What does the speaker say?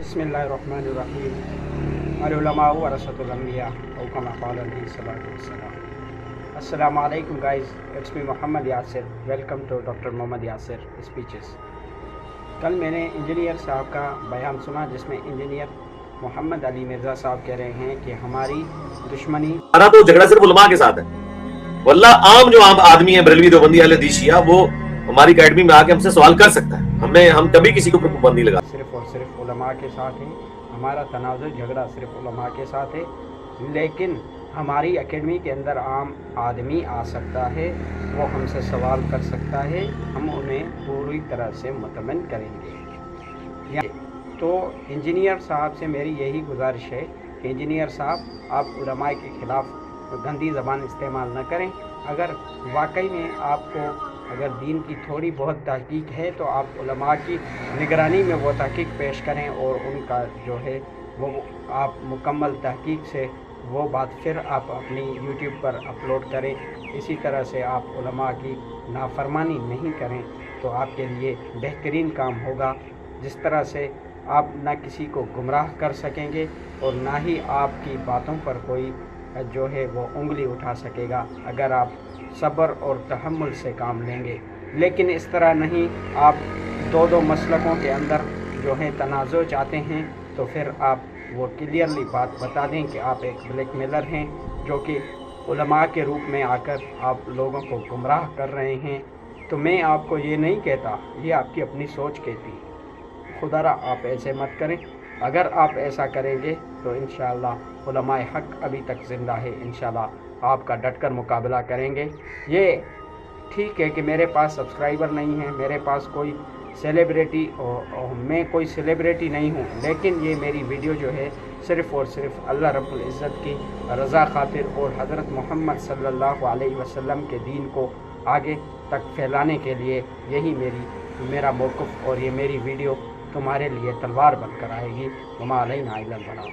बिस्मिल्लाहिर्रहमानिर्रहीम अल-उलमाउ वरसतुल अंबिया औ कमा क़ाल अलैहिस्सलातु वस्सलाम। अस्सलामु अलैकुम guys, it's me Mohammad Yasir. Welcome to doctor Mohammad Yasir speeches. कल मैंने इंजीनियर साहब का बयान सुना जिसमें इंजीनियर मोहम्मद अली मिर्ज़ा साहब कह रहे हैं कि हमारी दुश्मनी हमारा तो झगड़ा सिर्फ उलमा के साथ है। वल्लाह आम जो आम आदमी है बरेलवी देवबंदी अहले हदीस शिया, वो हमारी एकेडमी में आके हमसे सवाल कर सकता है। हम कभी किसी के ऊपर पाबंदी नहीं लगा। सिर्फ और सिर्फ उलमा के साथ है। हमारा तनाज़ुर झगड़ा सिर्फ उलमा के साथ है, लेकिन हमारी एकेडमी के अंदर आम आदमी आ सकता है, वो हमसे सवाल कर सकता है, हम उन्हें पूरी तरह से मुतमइन करेंगे। तो इंजीनियर साहब से मेरी यही गुजारिश है कि इंजीनियर साहब, आप उलमा के ख़िलाफ़ गंदी ज़बान इस्तेमाल न करें। अगर वाकई में आपको अगर दीन की थोड़ी बहुत तहकीक है तो आप उलमा की निगरानी में वो तहकीक पेश करें और उनका जो है वो आप मुकम्मल तहकीक से वो बात फिर आप अपनी यूट्यूब पर अपलोड करें। इसी तरह से आप उलमा की नाफरमानी नहीं करें तो आपके लिए बेहतरीन काम होगा। जिस तरह से आप ना किसी को गुमराह कर सकेंगे और ना ही आपकी बातों पर कोई जो है वो उंगली उठा सकेगा अगर आप सब्र और तहम्मुल से काम लेंगे। लेकिन इस तरह नहीं, आप दो मसलकों के अंदर जो है तनाज़ुर चाहते हैं तो फिर आप वो क्लियरली बात बता दें कि आप एक ब्लैकमेलर हैं जो कि उलमा के रूप में आकर आप लोगों को गुमराह कर रहे हैं। तो मैं आपको ये नहीं कहता, ये आपकी अपनी सोच कहती। खुदारा आप ऐसे मत करें। अगर आप ऐसा करेंगे तो इंशाअल्लाह उलमाए हक़ अभी तक ज़िंदा है, इंशाअल्लाह आपका डटकर मुकाबला करेंगे। ये ठीक है कि मेरे पास सब्सक्राइबर नहीं है, मेरे पास कोई सेलिब्रिटी और मैं कोई सेलिब्रिटी नहीं हूँ, लेकिन ये मेरी वीडियो जो है सिर्फ़ और सिर्फ अल्लाह रब्बुल इज़्ज़त की रज़ा खातिर और हज़रत मोहम्मद सल्लल्लाहु अलैहि वसल्लम के दीन को आगे तक फैलाने के लिए यही मेरा मौक़िफ़ और ये मेरी वीडियो तुम्हारे लिए तलवार बनकर आएगी। वमा अलैना इल्लल बलाग।